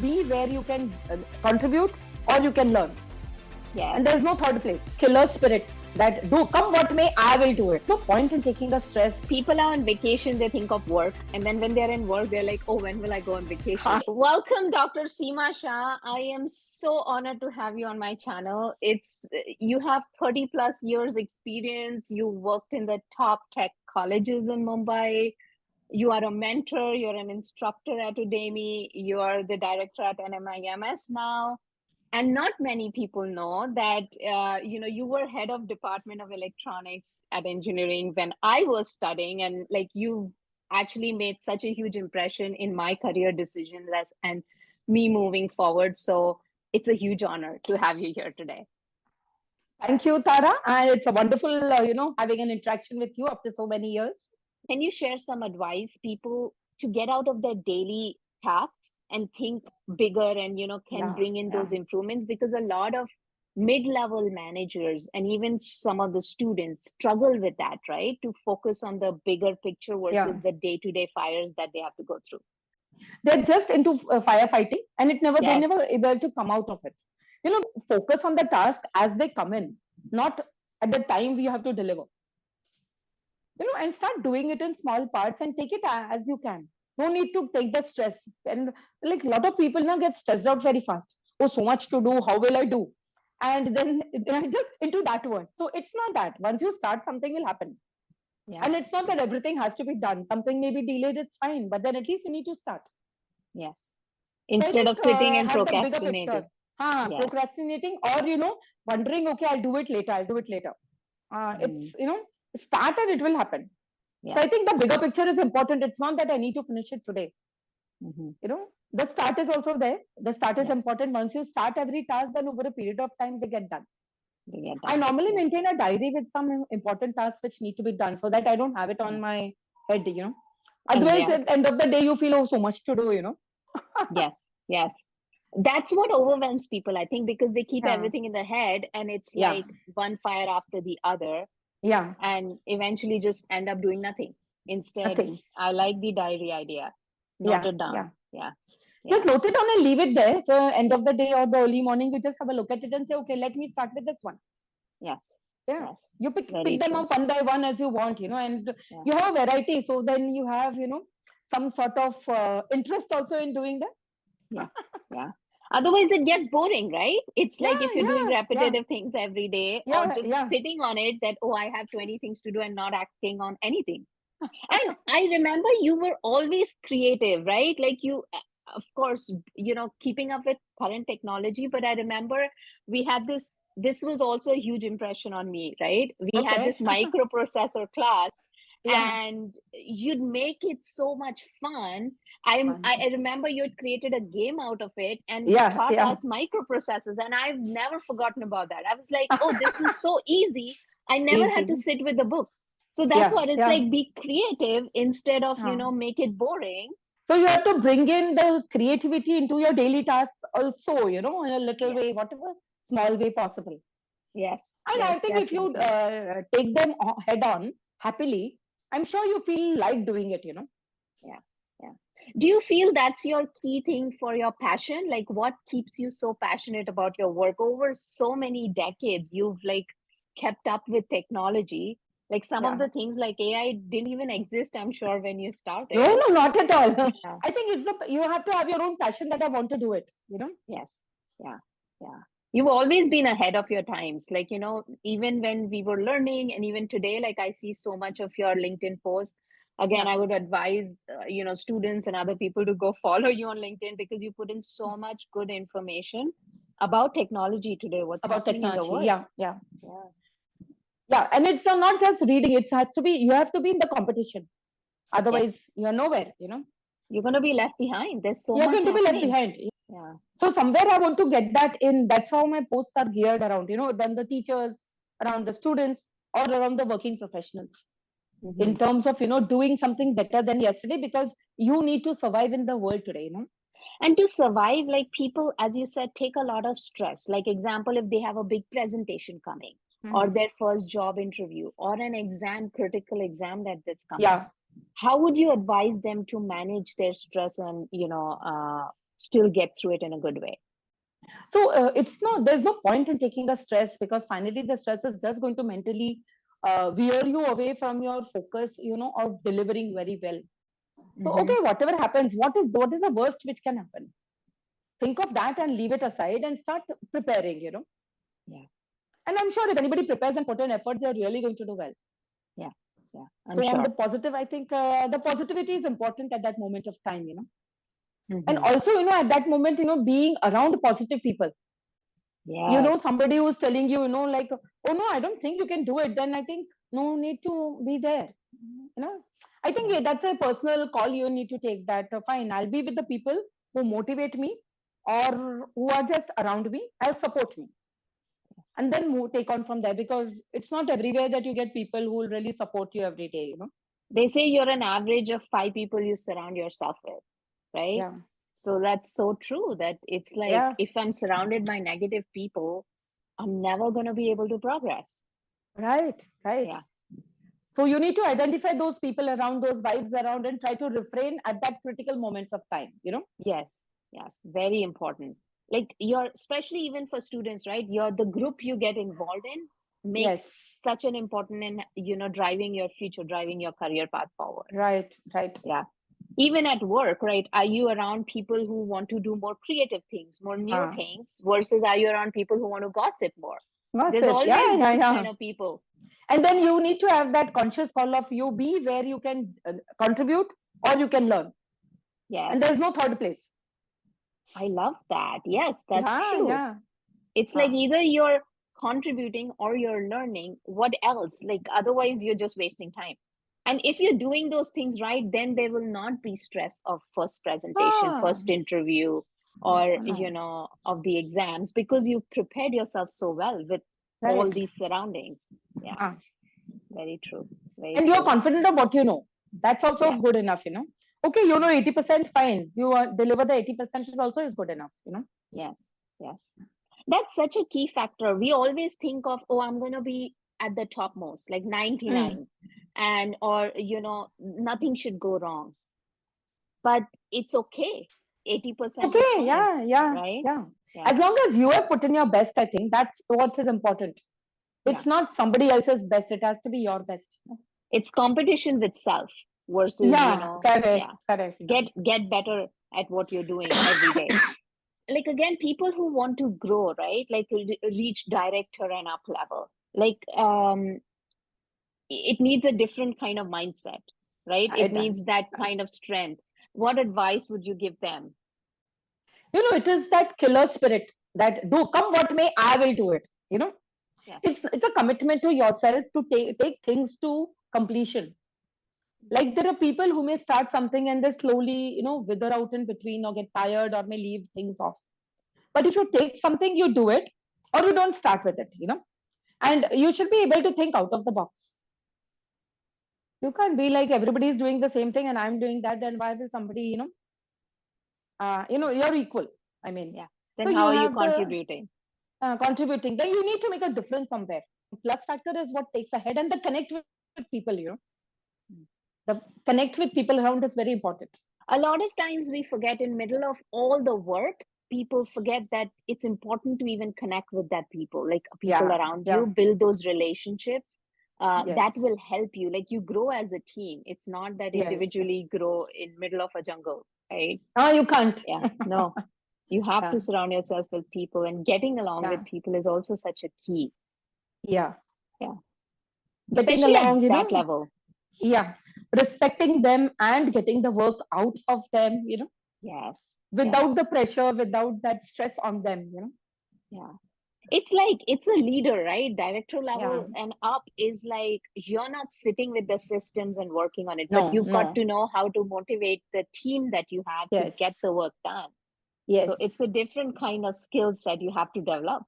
be where you can contribute or you can learn. Yes. And there's no third place. Killer spirit that do come what may, I will do it. No point in taking the stress. People are on vacation, they think of work. And then when they're in work, they're like, oh, when will I go on vacation? Welcome, Dr. Seema Shah. I am so honored to have you on my channel. You have 30 plus years experience. You worked in the top tech colleges in Mumbai. You are a mentor. You're an instructor at Udemy. You are the director at NMIMS now. And not many people know that, you were head of Department of Electronics at engineering when I was studying. And like you actually made such a huge impression in my career decisions and me moving forward. So it's a huge honor to have you here today. Thank you, Tara. And it's a wonderful, having an interaction with you after so many years. Can you share some advice people to get out of their daily tasks and think bigger and can bring in those improvements? Because a lot of mid-level managers and even some of the students struggle with that, right? To focus on the bigger picture versus the day-to-day fires that they have to go through. They're just into firefighting, and they're never able to come out of it. Focus on the task as they come in, not at the time we have to deliver. And start doing it in small parts and take it as you can. No need to take the stress. And like a lot of people now get stressed out very fast. Oh, so much to do. How will I do? And then they're just into that one. So it's not that. Once you start, something will happen. Yeah. And it's not that everything has to be done. Something may be delayed, it's fine. But then at least you need to start. Yes. Instead of sitting and procrastinating. Procrastinating or, wondering, okay, I'll do it later. It's, start and it will happen. Yeah. So I think the bigger picture is important. It's not that I need to finish it today. The start is also there. The start is important. Once you start every task, then over a period of time, they get done. I normally maintain a diary with some important tasks which need to be done so that I don't have it on my head, Otherwise, at the end of the day, you feel, oh, so much to do, Yes. That's what overwhelms people, I think, because they keep everything in their head and it's like one fire after the other. Yeah. And eventually just end up doing nothing. Instead, I like the diary idea. Note it down. Yeah. Just note it down and leave it there. So end of the day or the early morning, you just have a look at it and say, okay, let me start with this one. Yes. Yeah. Yes. You pick them up one by one as you want, and you have a variety. So then you have, some sort of interest also in doing that. Yeah. Otherwise, it gets boring, right? It's like if you're doing repetitive things every day or just sitting on it that, oh, I have 20 things to do and not acting on anything. And I remember you were always creative, right? Like you, of course, keeping up with current technology. But I remember we had this was also a huge impression on me, right? We had this microprocessor class. And you'd make it so much fun. I remember you had created a game out of it and taught us microprocessors, and I've never forgotten about that. I was like, oh, this was so easy. I never had to sit with the book. So that's what it's like. Be creative instead of make it boring. So you have to bring in the creativity into your daily tasks also, in a little way, whatever small way possible. Yes. And I think if you take them head on happily, I'm sure you feel like doing it, Yeah. Do you feel that's your key thing for your passion? Like what keeps you so passionate about your work? Over so many decades, you've kept up with technology. Like some of the things like AI didn't even exist, I'm sure, when you started. No, not at all. I think you have to have your own passion that I want to do it, Yes. Yeah. You've always been ahead of your times. Like, even when we were learning and even today, I see so much of your LinkedIn posts. Again, I would advise, students and other people to go follow you on LinkedIn because you put in so much good information about technology today. What's about happening technology? In the world. Yeah. And it's not just reading. It has to be, you have to be in the competition. Otherwise, you're nowhere, You're going to be left behind. There's so much You're going to be left behind. Yeah. So somewhere I want to get that in. That's how my posts are geared around, then the teachers, around the students, or around the working professionals. In terms of, doing something better than yesterday, because you need to survive in the world today, And to survive, people, as you said, take a lot of stress. Like example, if they have a big presentation coming or their first job interview or an critical exam that's coming. Yeah. How would you advise them to manage their stress and, still get through it in a good way. So there's no point in taking a stress, because finally the stress is just going to mentally veer you away from your focus, of delivering very well. So, okay, whatever happens, what is the worst which can happen? Think of that and leave it aside and start preparing, Yeah. And I'm sure if anybody prepares and put in effort, they're really going to do well. Yeah. Yeah. So on the positive, I think the positivity is important at that moment of time, And also, at that moment, being around positive people. Yes. Somebody who's telling you, like, oh no, I don't think you can do it. Then I think no need to be there. I think that's a personal call. You need to take that. Fine, I'll be with the people who motivate me or who are just around me and support me. And then take on from there, because it's not everywhere that you get people who will really support you every day, They say you're an average of 5 people you surround yourself with, right? Yeah. So that's so true, that it's like, if I'm surrounded by negative people, I'm never going to be able to progress. Right. Yeah. So you need to identify those people around, those vibes around, and try to refrain at that critical moments of time, Yes. Very important. Like especially even for students, right? The group you get involved in makes such an important in, driving your future, driving your career path forward. Right. Yeah. Even at work, right? Are you around people who want to do more creative things, more new things, versus are you around people who want to gossip more? There's always those kind of people. And then you need to have that conscious call of you be where you can contribute or you can learn. Yes. And there's no third place. I love that. Yes, that's true. Yeah. It's like either you're contributing or you're learning. What else? Like, otherwise you're just wasting time. And if you're doing those things right, then there will not be stress of first presentation, first interview, or of the exams, because you've prepared yourself so well with all these surroundings. Yeah. Very true. And you're confident of what you know. That's also good enough, Okay, 80%, fine. You deliver the 80% is good enough, Yes. That's such a key factor. We always think of, I'm going to be at the topmost, like 99, or nothing should go wrong. But it's okay. 80% okay, is fine, right? As long as you have put in your best, I think that's what is important. It's not somebody else's best. It has to be your best. It's competition with self versus, correct. Get better at what you're doing every day. Like, again, people who want to grow, right? Like reach director and up level. Like, it needs a different kind of mindset, right? It needs that kind of strength. What advice would you give them? It is that killer spirit that do come what may, I will do it. It's a commitment to yourself to take things to completion. Like, there are people who may start something and they slowly, wither out in between or get tired or may leave things off. But if you take something, you do it, or you don't start with it, and you should be able to think out of the box. You can't be like everybody is doing the same thing and I'm doing that. Then why will somebody, you're equal. I mean, Then so how are you contributing? Contributing. Then you need to make a difference somewhere. Plus factor is what takes ahead, and the connect with people. The connect with people around is very important. A lot of times we forget, in middle of all the work, people forget that it's important to even connect with that people, like people around you, build those relationships. That will help you. Like, you grow as a team. It's not that individually grow in middle of a jungle, right? Oh, you can't. No, you have to surround yourself with people, and getting along with people is also such a key. Getting especially along, at that level. Respecting them and getting the work out of them, without the pressure, without that stress on them, It's like, it's a leader, right? Director level and up is like, you're not sitting with the systems and working on it, but you've got to know how to motivate the team that you have to get the work done. So it's a different kind of skill set you have to develop.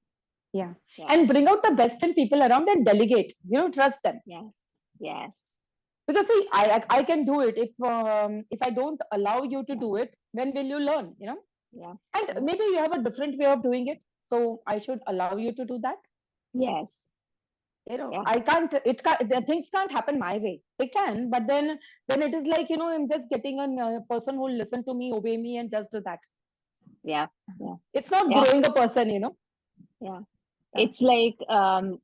And bring out the best in people around and delegate, trust them. Because see, I can do it. If I don't allow you to do it, when will you learn, And maybe you have a different way of doing it. So I should allow you to do that. I can't, the things can't happen my way. They can, but then it is like, I'm just getting a person who will listen to me, obey me, and just do that. Yeah. It's not growing a person, Yeah. It's like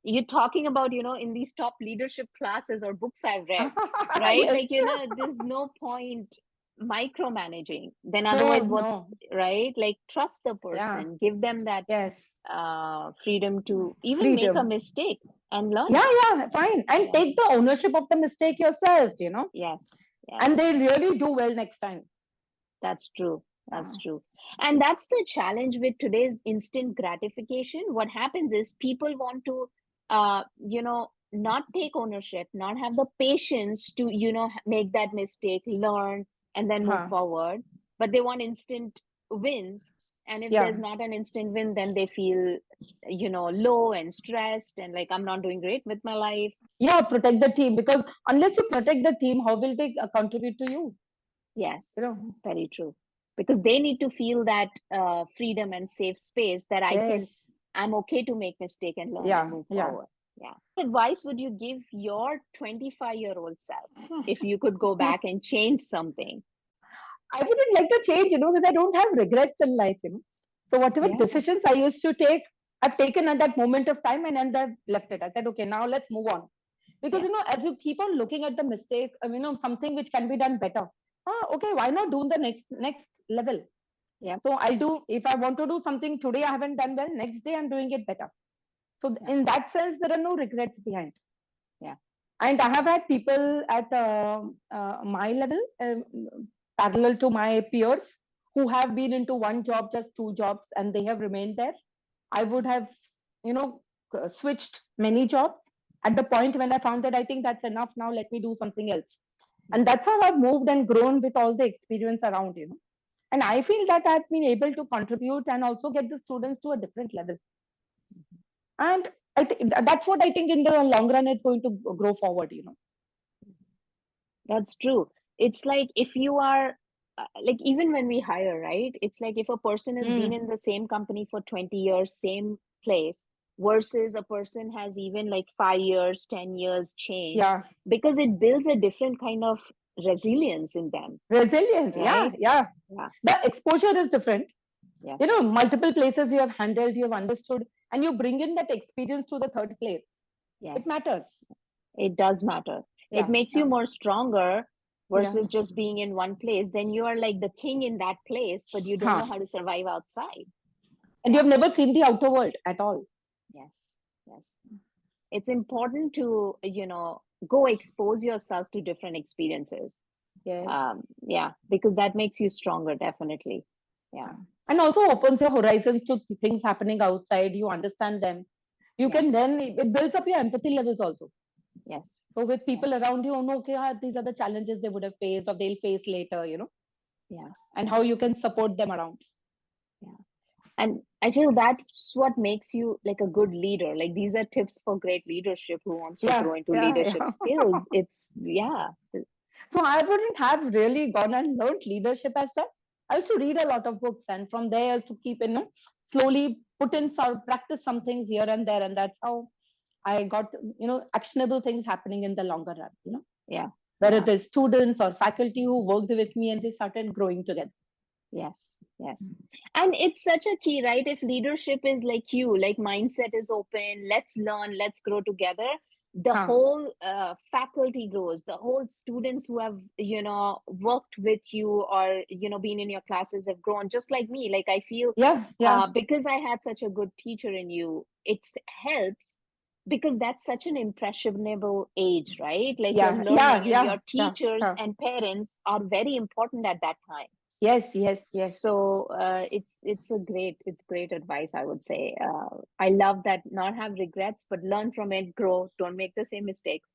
you're talking about, in these top leadership classes or books I've read, right? Yes. Like, there's no point micromanaging. Then otherwise right? Like trust the person, give them that freedom to even make a mistake and learn. Yeah, fine. And take the ownership of the mistake yourself, Yes. And they really do well next time. That's true. That's true. And that's the challenge with today's instant gratification. What happens is people want to, not take ownership, not have the patience to, make that mistake, learn, and then move forward. But they want instant wins. And if there's not an instant win, then they feel, low and stressed and like, I'm not doing great with my life. Yeah, protect the team, because unless you protect the team, how will they contribute to you? Yes, very true. Because they need to feel that freedom and safe space that I'm okay to make mistake and learn and move forward. Yeah. What advice would you give your 25-year-old self if you could go back and change something? I wouldn't like to change, because I don't have regrets in life, So whatever decisions I used to take, I've taken at that moment of time, and then I've left it. I said, okay, now let's move on. Because, as you keep on looking at the mistake, something which can be done better. Okay, why not do the next level? Yeah. So I'll do, if I want to do something today I haven't done well, next day I'm doing it better. So in that sense, there are no regrets behind. Yeah. And I have had people at my level, parallel to my peers, who have been into one job, just 2 jobs, and they have remained there. I would have, switched many jobs at the point when I found that I think that's enough now, let me do something else. And that's how I've moved and grown with all the experience around, And I feel that I've been able to contribute and also get the students to a different level. And I think that's what I think in the long run it's going to grow forward, That's true. It's like if you are like, even when we hire, right? It's like if a person has been in the same company for 20 years, same place, versus a person has even like 5 years, 10 years change. Yeah. Because it builds a different kind of resilience in them. Resilience, right? Yeah. The exposure is different. Yes. Multiple places you have handled, you have understood, and you bring in that experience to the third place. Yes. It matters. It does matter. It makes you more stronger versus just being in one place. Then you are like the king in that place, but you don't know how to survive outside. And you have never seen the outer world at all. Yes. It's important to, go expose yourself to different experiences. Yes. Because that makes you stronger, definitely. Yeah. And also opens your horizons to things happening outside. You understand them. You can then, it builds up your empathy levels also. Yes. So with people around you, okay, these are the challenges they would have faced or they'll face later, Yeah. And how you can support them around. Yeah. And I feel that's what makes you like a good leader. Like these are tips for great leadership who wants to grow into leadership skills. It's, So I wouldn't have really gone and learned leadership as such. I used to read a lot of books, and from there I used to keep, slowly put in some, practice some things here and there. And that's how I got, actionable things happening in the longer run, Yeah. Whether it is students or faculty who worked with me and they started growing together. Yes. And it's such a key, right? If leadership is like you, like mindset is open, let's learn, let's grow together. The whole faculty grows, the whole students who have, worked with you or, been in your classes have grown just like me. Like I feel because I had such a good teacher in you, it helps because that's such an impressionable age, right? Like you're learning and your teachers and parents are very important at that time. Yes. So it's great advice, I would say. I love that. Not have regrets, but learn from it, grow. Don't make the same mistakes.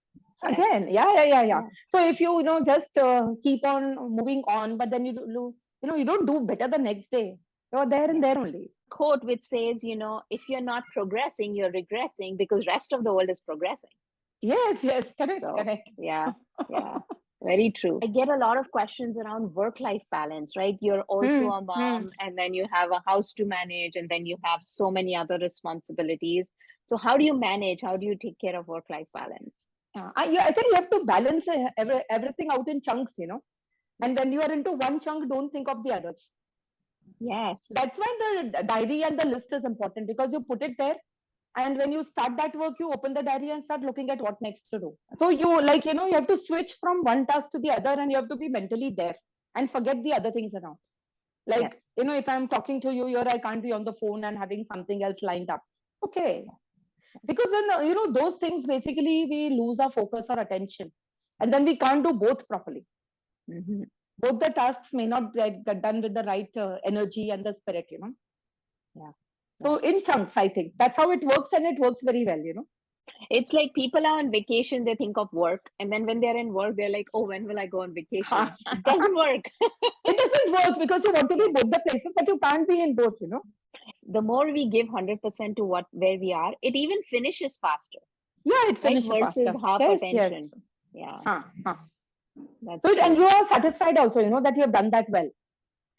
Again, yeah. So if you just keep on moving on, but then you don't do better the next day. You're there and there only. Quote which says, if you're not progressing, you're regressing because rest of the world is progressing. Yes, correct. Yeah. Very true. I get a lot of questions around work-life balance, right? You're also a mom, and then you have a house to manage, and then you have so many other responsibilities. So how do you manage? How do you take care of work-life balance? I think you have to balance everything out in chunks, and when you are into one chunk, don't think of the others. Yes. That's why the diary and the list is important, because you put it there. And when you start that work, you open the diary and start looking at what next to do. So you you have to switch from one task to the other, and you have to be mentally there and forget the other things around. Like, yes. If I'm talking to you here, I can't be on the phone and having something else lined up. Okay. Because then, those things, basically, we lose our focus or attention. And then we can't do both properly. Mm-hmm. Both the tasks may not get done with the right energy and the spirit, Yeah. So in chunks, I think that's how it works, and it works very well, It's like people are on vacation, they think of work, and then when they're in work, they're like, oh, when will I go on vacation? It doesn't work. It doesn't work, because you want to be both the places, but you can't be in both, The more we give 100% to where we are, it even finishes faster. Yeah, it finishes versus faster. half Yes, attention. yes. Yeah. That's good. And you are satisfied also, that you have done that well.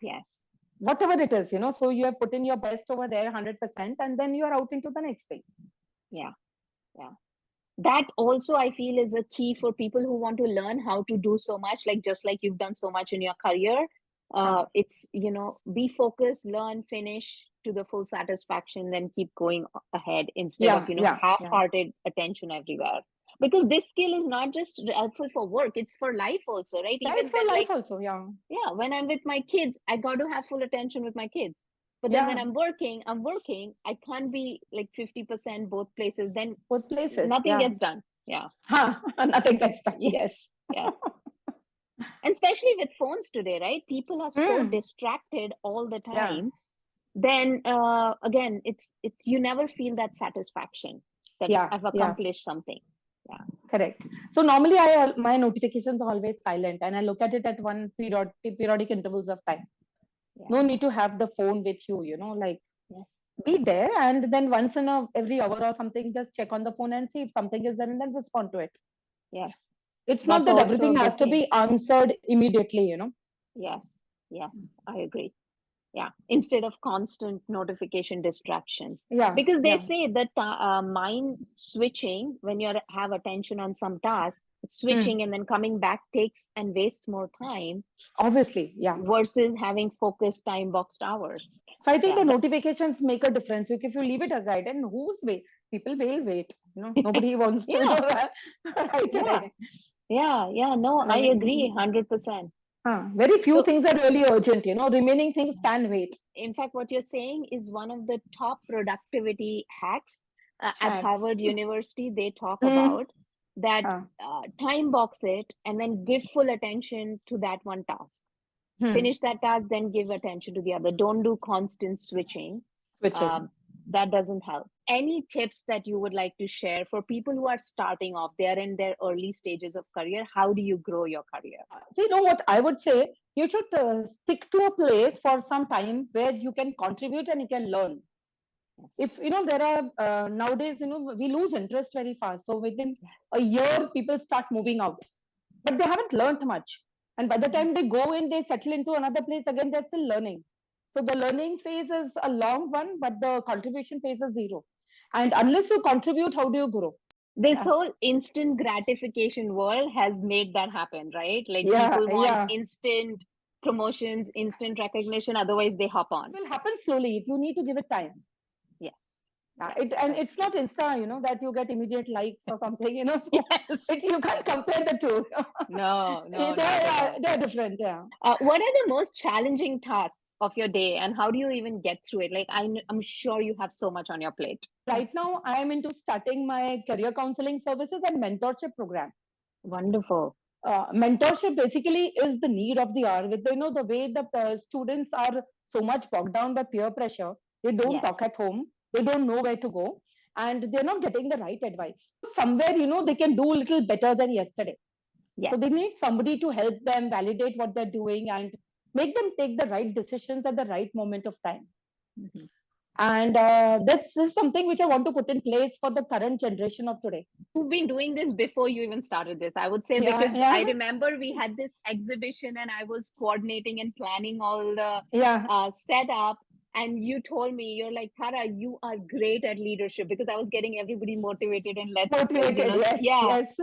Yes. Whatever it is, so you have put in your best over there 100%, and then you are out into the next thing. Yeah. That also, I feel, is a key for people who want to learn how to do so much, just like you've done so much in your career. It's, be focused, learn, finish to the full satisfaction, then keep going ahead instead of, half-hearted attention everywhere. Because this skill is not just helpful for work, it's for life also, right? Yeah, even it's for life also, yeah. Yeah, when I'm with my kids, I got to have full attention with my kids. But then when I'm working, I can't be 50% both places. Then both places, nothing gets done. Yeah. Nothing gets done. Yes. Yes. And especially with phones today, right? People are so distracted all the time. Then again, it's you never feel that satisfaction that I've accomplished something. Yeah. Correct. So normally my notifications are always silent, and I look at it at one periodic intervals of time. No need to have the phone with you, be there, and then once in every hour or something, just check on the phone and see if something is there, and then respond to it. Yes. It's not that everything has to be answered immediately, Yes, I agree. Yeah, instead of constant notification distractions. Because they say that mind switching, when you have attention on some task, switching and then coming back takes and wastes more time. Obviously, versus having focused time boxed hours. So I think the notifications make a difference. If you leave it aside, and who's wait? People will wait. Nobody wants to right away. Yeah. No, I agree 100%. Very few things are really urgent, remaining things can wait. In fact, what you're saying is one of the top productivity hacks at Harvard University. They talk about that time box it and then give full attention to that one task. Finish that task, then give attention to the other. Don't do constant switching. That doesn't help. Any tips that you would like to share for people who are starting off? They're in their early stages of career. How do you grow your career? So, what I would say, you should stick to a place for some time where you can contribute and you can learn. If there are nowadays, we lose interest very fast. So within a year, people start moving out, but they haven't learned much. And by the time they go in, they settle into another place again, they're still learning. So the learning phase is a long one, but the contribution phase is zero. And unless you contribute, how do you grow? This whole instant gratification world has made that happen, right? People want instant promotions, instant recognition, otherwise they hop on. It will happen slowly. You need to give it time. Yes. It's not Insta, that you get immediate likes or something, you can't compare the two. No. They're different, what are the most challenging tasks of your day, and how do you even get through it? I'm sure you have so much on your plate. Right now, I am into starting my career counseling services and mentorship program. Wonderful. Mentorship basically is the need of the hour. With the way the students are so much bogged down by peer pressure, they don't talk at home. They don't know where to go, and they're not getting the right advice. Somewhere, they can do a little better than yesterday. So they need somebody to help them validate what they're doing and make them take the right decisions at the right moment of time. And this is something which I want to put in place for the current generation of today. You've been doing this before you even started this, I would say, because I remember we had this exhibition and I was coordinating and planning all the setup. and you told me, you're like, Tara, you are great at leadership, because I was getting everybody motivated and Yes.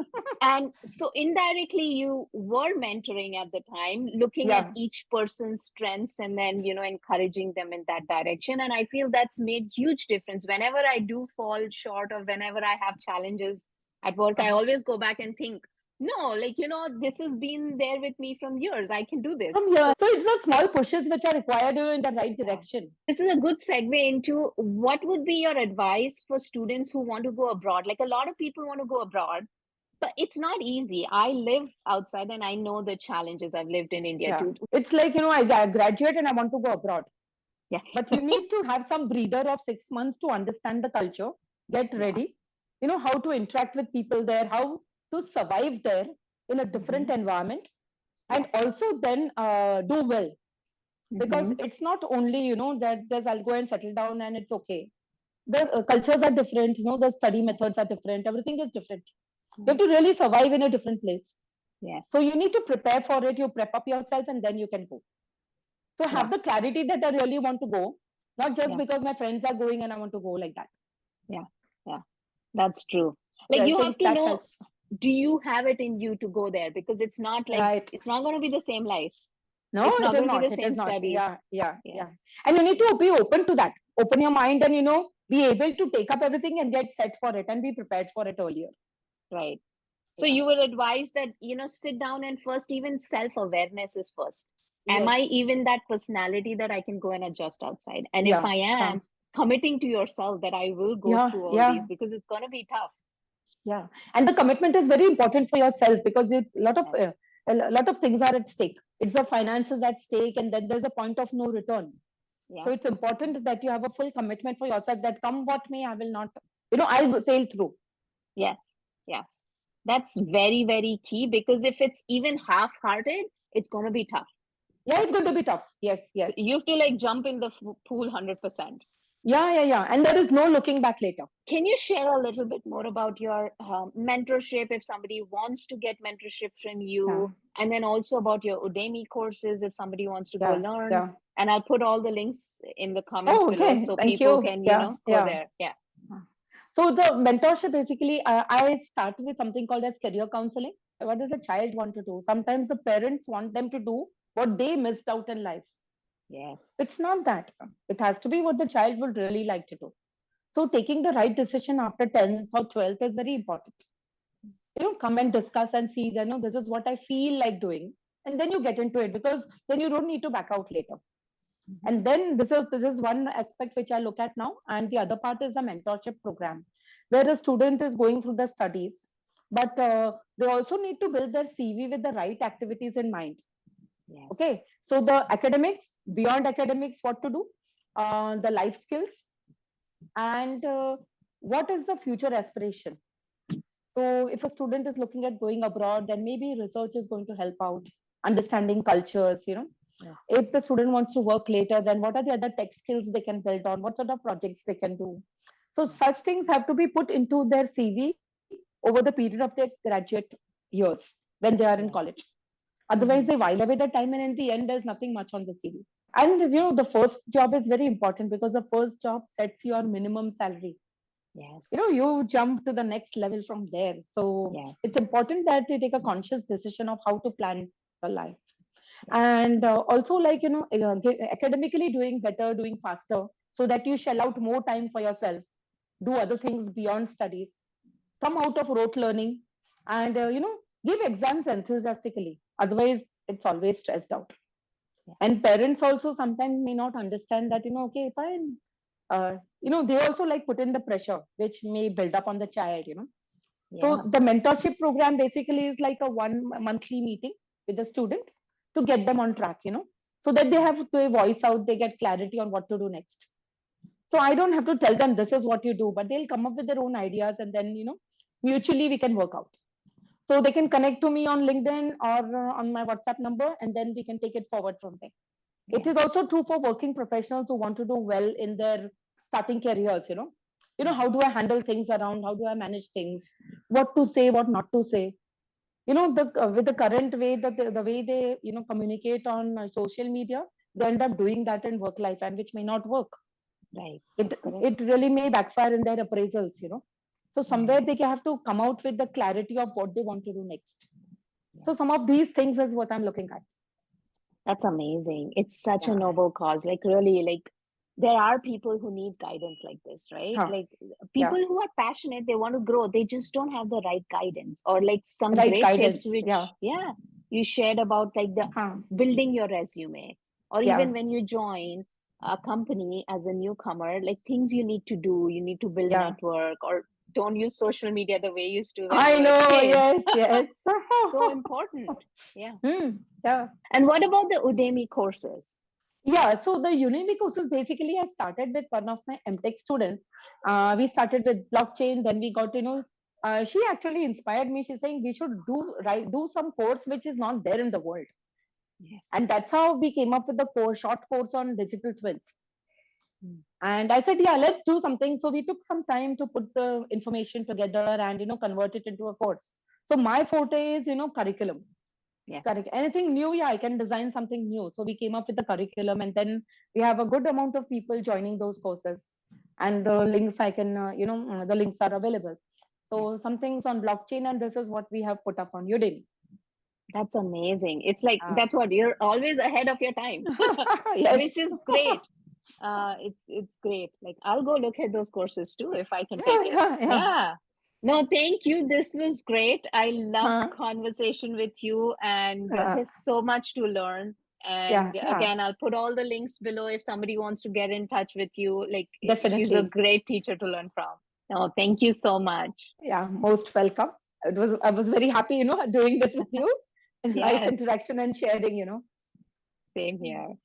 And so indirectly you were mentoring at the time, looking at each person's strengths and then, encouraging them in that direction. And I feel that's made huge difference. Whenever I do fall short, or whenever I have challenges at work, I always go back and think, no, this has been there with me from years. I can do this. So it's the small pushes which are required in the right direction. This is a good segue into what would be your advice for students who want to go abroad. Like, a lot of people want to go abroad, but it's not easy. I live outside and I know the challenges. I've lived in India too. It's like, I graduate and I want to go abroad. Yes. But you need to have some breather of 6 months to understand the culture, get ready, how to interact with people there, how to survive there in a different environment, and also then do well. Because it's not only, that I'll go and settle down and it's okay. The cultures are different, the study methods are different, everything is different. You have to really survive in a different place. Yes. So you need to prepare for it, you prep up yourself, and then you can go. So have the clarity that I really want to go, not just because my friends are going and I want to go like that. Yeah, that's true. Like, you have to know, helps. Do you have it in you to go there? Because it's not like, it's not going to be the same life. No, it is not. It is not. Yeah. And you need to be open to that. Open your mind and, be able to take up everything and get set for it and be prepared for it earlier. Right. So you will advise that, sit down and first, even self-awareness is first. Am I even that personality that I can go and adjust outside? And if I am, committing to yourself that I will go through all these, because it's going to be tough. Yeah. And the commitment is very important for yourself, because it's a lot of things are at stake. It's the finances at stake, and then there's a point of no return. So it's important that you have a full commitment for yourself, that come what may, I will not, I'll sail through. Yes. That's very, very key, because if it's even half-hearted, it's going to be tough. Yeah, it's going to be tough. Yes. So you have to jump in the pool 100%. Yeah. And there is no looking back later. Can you share a little bit more about your mentorship, if somebody wants to get mentorship from you, and then also about your Udemy courses, if somebody wants to go learn. And I'll put all the links in the comments below, so people can, go there. Yeah. So the mentorship, basically, I started with something called as career counseling. What does a child want to do? Sometimes the parents want them to do what they missed out in life. Yes. It's not that. It has to be what the child would really like to do. So taking the right decision after 10th or 12th is very important. Come and discuss and see that, this is what I feel like doing. And then you get into it, because then you don't need to back out later. And then this is one aspect which I look at now. And the other part is the mentorship program, where a student is going through the studies, but they also need to build their CV with the right activities in mind. Yes. Okay. So the academics, beyond academics, what to do, the life skills, and what is the future aspiration. So if a student is looking at going abroad, then maybe research is going to help out, understanding cultures, If the student wants to work later, then what are the other tech skills they can build on? What sort of projects they can do? So such things have to be put into their CV over the period of their graduate years when they are in college. Otherwise, they while away the time, and in the end, there's nothing much on the CV. And the first job is very important, because the first job sets your minimum salary. Yes. You jump to the next level from there. So it's important that you take a conscious decision of how to plan your life. And also, academically doing better, doing faster, so that you shell out more time for yourself, do other things beyond studies, come out of rote learning, and give exams enthusiastically. Otherwise, it's always stressed out. And parents also sometimes may not understand that, okay, fine. They also put in the pressure, which may build up on the child, So the mentorship program basically is like a 1 monthly meeting with the student to get them on track, so that they have to voice out, they get clarity on what to do next. So I don't have to tell them this is what you do, but they'll come up with their own ideas, and then, mutually we can work out. So they can connect to me on LinkedIn or on my WhatsApp number, and then we can take it forward from there. It is also true for working professionals who want to do well in their starting careers, how do I handle things around? How do I manage things? What to say, what not to say? With the current way that the way they, communicate on social media, they end up doing that in work life, and which may not work. Right. It really may backfire in their appraisals, So somewhere they have to come out with the clarity of what they want to do next. So some of these things is what I'm looking at. That's amazing. It's such a noble cause. Like really, like there are people who need guidance like this, right? Like people who are passionate, they want to grow, they just don't have the right guidance, or like some great tips which you shared about, like the building your resume, or even when you join a company as a newcomer, like things you need to do, you need to build network, or don't use social media the way you used to when I you were know, a kid. yes. So important. Yeah. Yeah. And what about the Udemy courses? Yeah, so the Udemy courses, basically I started with one of my M.Tech students. We started with blockchain, then we got, she actually inspired me. She's saying we should do some course which is not there in the world. Yes. And that's how we came up with the short course on digital twins. And I said, yeah, let's do something. So we took some time to put the information together and, convert it into a course. So my forte is, curriculum. Yes. Anything new, I can design something new. So we came up with the curriculum, and then we have a good amount of people joining those courses. And the links the links are available. So some things on blockchain, and this is what we have put up on Udemy. That's amazing. It's like, that's what, you're always ahead of your time, which is great. It's great. Like, I'll go look at those courses too, if I can take it. Yeah. No, thank you. This was great. I loved conversation with you, and there's so much to learn. And again, I'll put all the links below if somebody wants to get in touch with you. Like, he's a great teacher to learn from. No, thank you so much. Yeah, most welcome. I was very happy, doing this with you. Nice interaction and sharing, Same here.